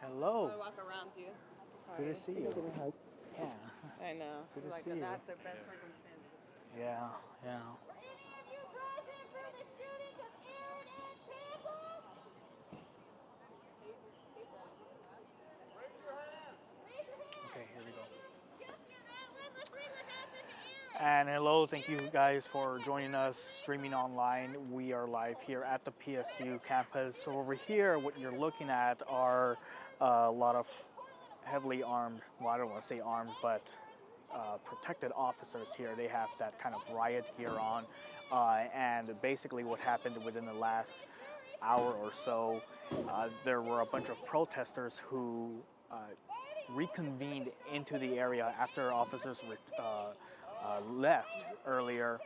Hello. I walk around you. Good to see you. Yeah. I know. Good to Like see you. not the best circumstances. Yeah. Yeah. Okay, here we go. And hello, thank you guys for joining us streaming online. We are live here at the PSU campus. So over here, what you're looking at are a lot of heavily armed, well, I don't want to say armed, but protected officers here. They have that kind of riot gear on. And basically what happened within the last hour or so, there were a bunch of protesters who reconvened into the area after officers left earlier,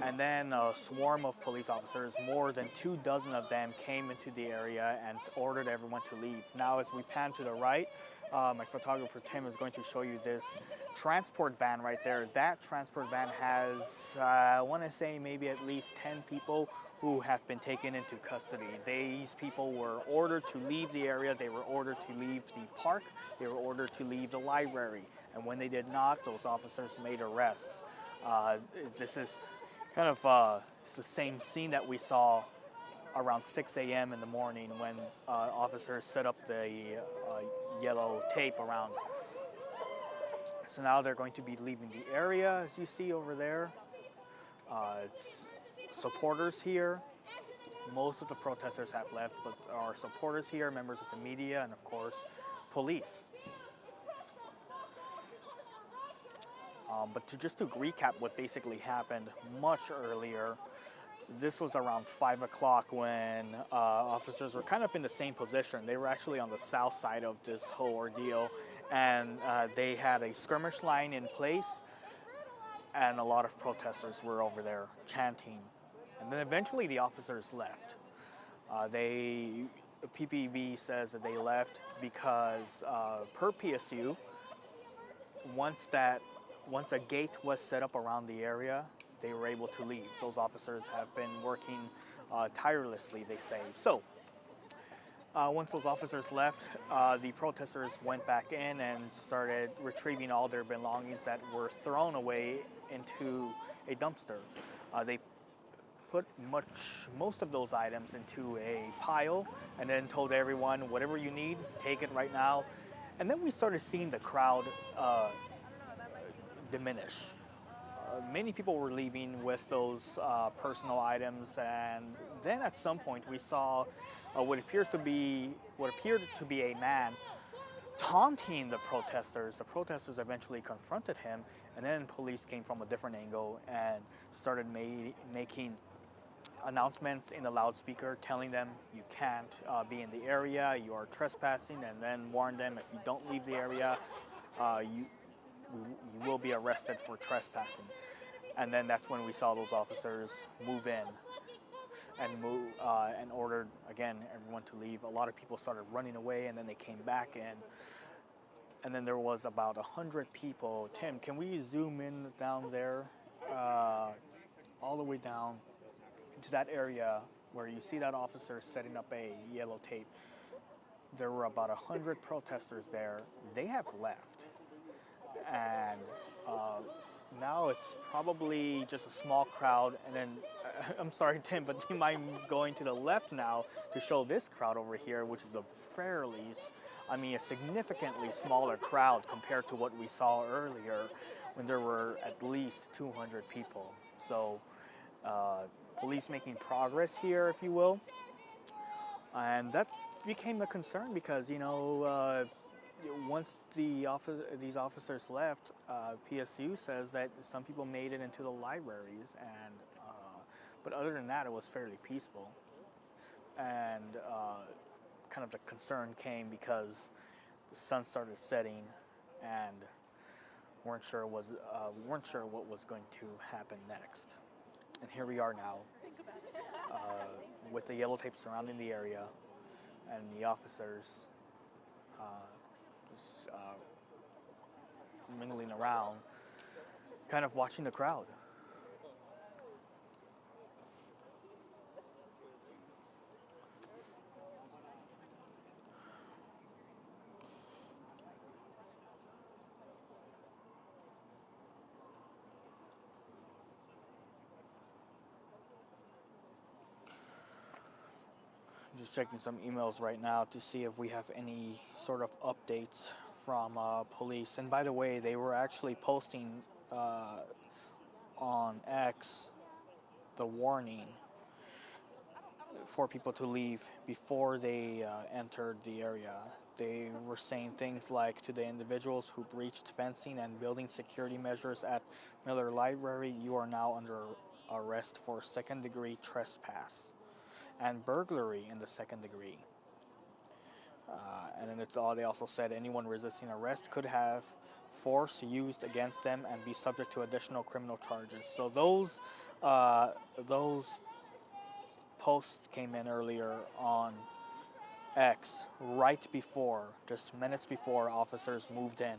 and then a swarm of police officers, more than 24 of them, came into the area and ordered everyone to leave. Now, as we pan to the right, my photographer Tim is going to show you this transport van right there. That transport van has, I want to say, maybe at least 10 people who have been taken into custody. These people were ordered to leave the area. They were ordered to leave the park. They were ordered to leave the library. And when they did not, those officers made arrests. This is kind of it's the same scene that we saw around 6 a.m. in the morning when officers set up the yellow tape around. So now they're going to be leaving the area, as you see over there. It's supporters here. Most of the protesters have left, but there are supporters here, members of the media, and of course, police. But just to recap what basically happened much earlier, this was around 5 o'clock when officers were kind of in the same position. They were actually on the south side of this whole ordeal, and they had a skirmish line in place, and a lot of protesters were over there chanting. And then eventually the officers left. PPB says that they left because per PSU, once a gate was set up around the area, they were able to leave. Those officers have been working tirelessly, they say. So once those officers left, the protesters went back in and started retrieving all their belongings that were thrown away into a dumpster. They put most of those items into a pile and then told everyone, whatever you need, take it right now. And then we started seeing the crowd diminish. Many people were leaving with those personal items, and then at some point we saw what appeared to be a man taunting the protesters. The protesters eventually confronted him, and then police came from a different angle and started making announcements in the loudspeaker telling them you can't be in the area, you are trespassing, and then warned them if you don't leave the area, you will be arrested for trespassing. And then that's when we saw those officers move in and ordered, again, everyone to leave. A lot of people started running away, and then they came back in. And then there was about 100 people. Tim, can we zoom in down there, all the way down into that area where you see that officer setting up a yellow tape? There were about 100 protesters there. They have left. And now it's probably just a small crowd. And then, I'm sorry, Tim, but do you mind going to the left now to show this crowd over here, which is a significantly smaller crowd compared to what we saw earlier when there were at least 200 people. So police making progress here, if you will. And that became a concern because, once these officers left, PSU says that some people made it into the libraries, but other than that, it was fairly peaceful. And kind of the concern came because the sun started setting, and we weren't sure what was going to happen next. And here we are now, with the yellow tape surrounding the area, and the officers just mingling around, kind of watching the crowd. checking some emails right now to see if we have any sort of updates from police. And by the way, they were actually posting on X the warning for people to leave before they entered the area. They were saying things like, to the individuals who breached fencing and building security measures at Miller Library, you are now under arrest for second-degree trespass and burglary in the second degree. And then they also said anyone resisting arrest could have force used against them and be subject to additional criminal charges. So those posts came in earlier on X, right before, just minutes before, officers moved in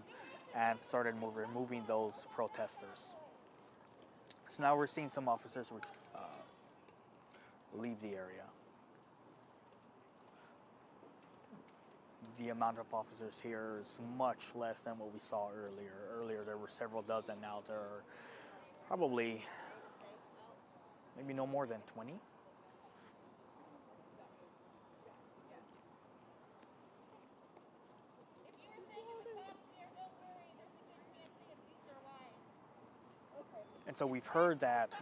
and started removing those protesters. So now we're seeing some officers leave the area. The amount of officers here is much less than what we saw earlier. Earlier there were several dozen, now there are probably maybe no more than 20. And so we've heard that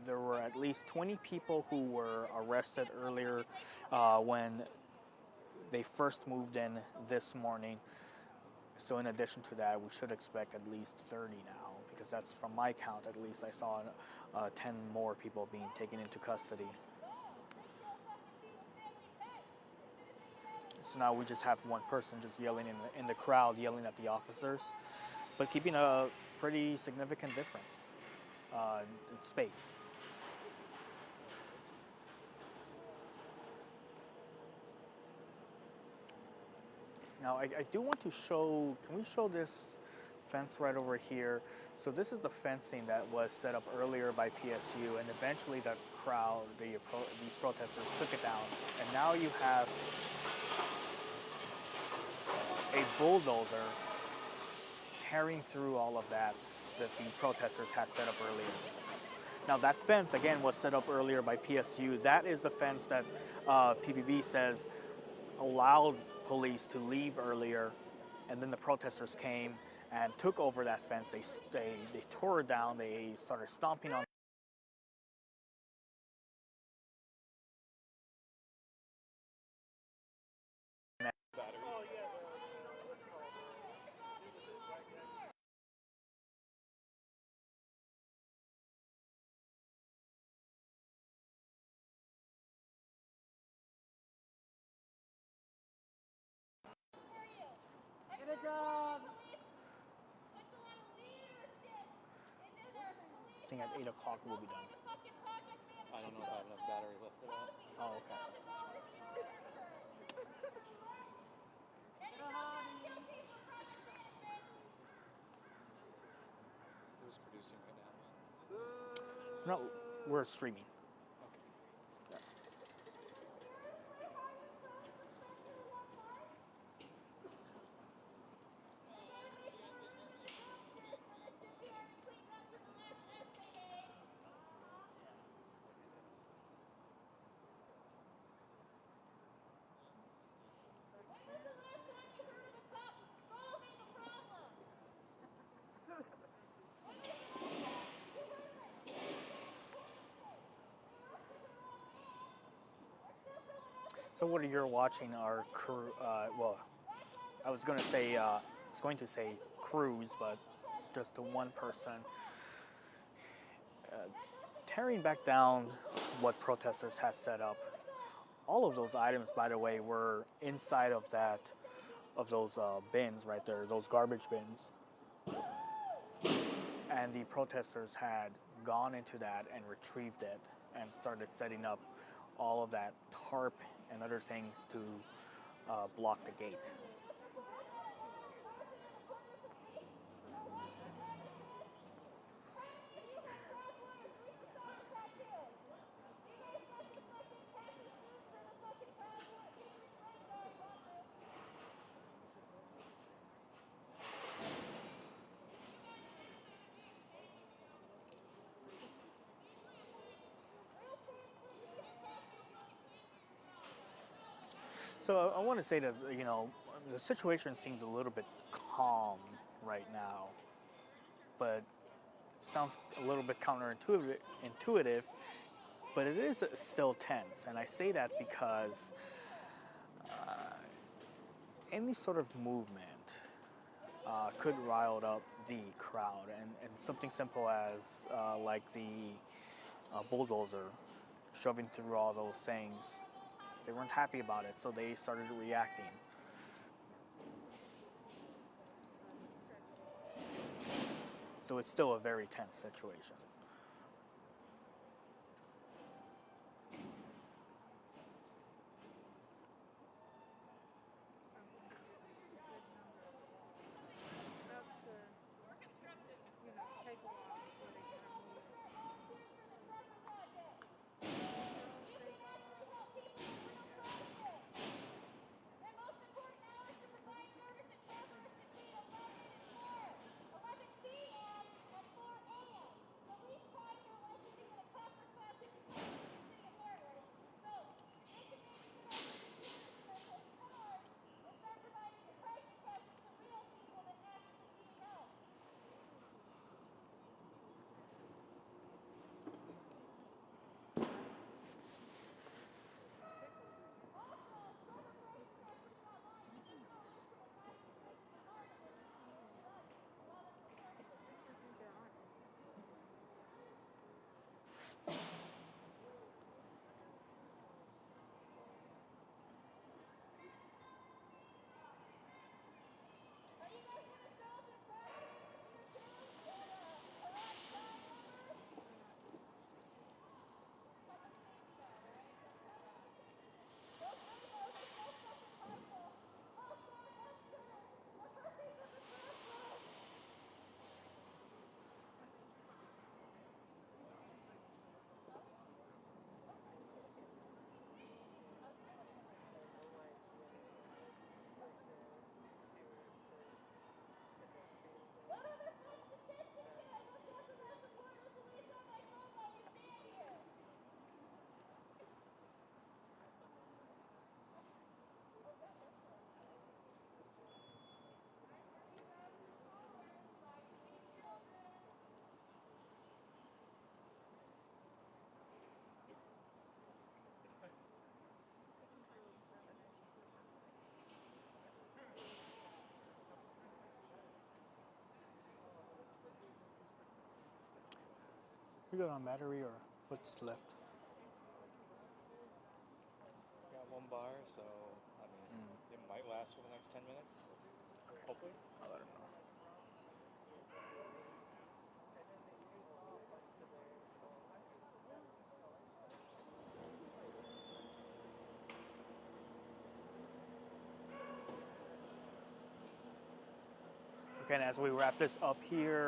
there were at least 20 people who were arrested earlier when they first moved in this morning. So in addition to that, we should expect at least 30 now, because that's, from my count at least, I saw 10 more people being taken into custody. So now we just have one person just yelling in the crowd, yelling at the officers, but keeping a pretty significant difference in space. Now I do want to show, can we show this fence right over here? So this is the fencing that was set up earlier by PSU, and eventually the crowd, these protesters took it down. And now you have a bulldozer tearing through all of that the protesters had set up earlier. Now that fence, again, was set up earlier by PSU. That is the fence that PBB says allowed police to leave earlier, and then the protesters came and took over that fence. They tore it down. They started stomping on I think at 8 o'clock we'll be done. I don't know if I have enough battery left for that. Oh, okay. Who's producing right now? No, we're streaming. Okay. So what you're watching are crew. Well, I was going to say crews, but it's just the one person tearing back down what protesters had set up. All of those items, by the way, were inside of those bins right there, those garbage bins. And the protesters had gone into that and retrieved it and started setting up all of that tarp and other things to block the gate. So I want to say that the situation seems a little bit calm right now, but sounds a little bit intuitive, but it is still tense. And I say that because any sort of movement could rile up the crowd, and something simple as like the bulldozer shoving through all those things. They weren't happy about it, so they started reacting. So it's still a very tense situation. We good on battery, or what's left? Got one bar, so I mean, it might last for the next 10 minutes. Hopefully. I'll let him know. Okay, and as we wrap this up here,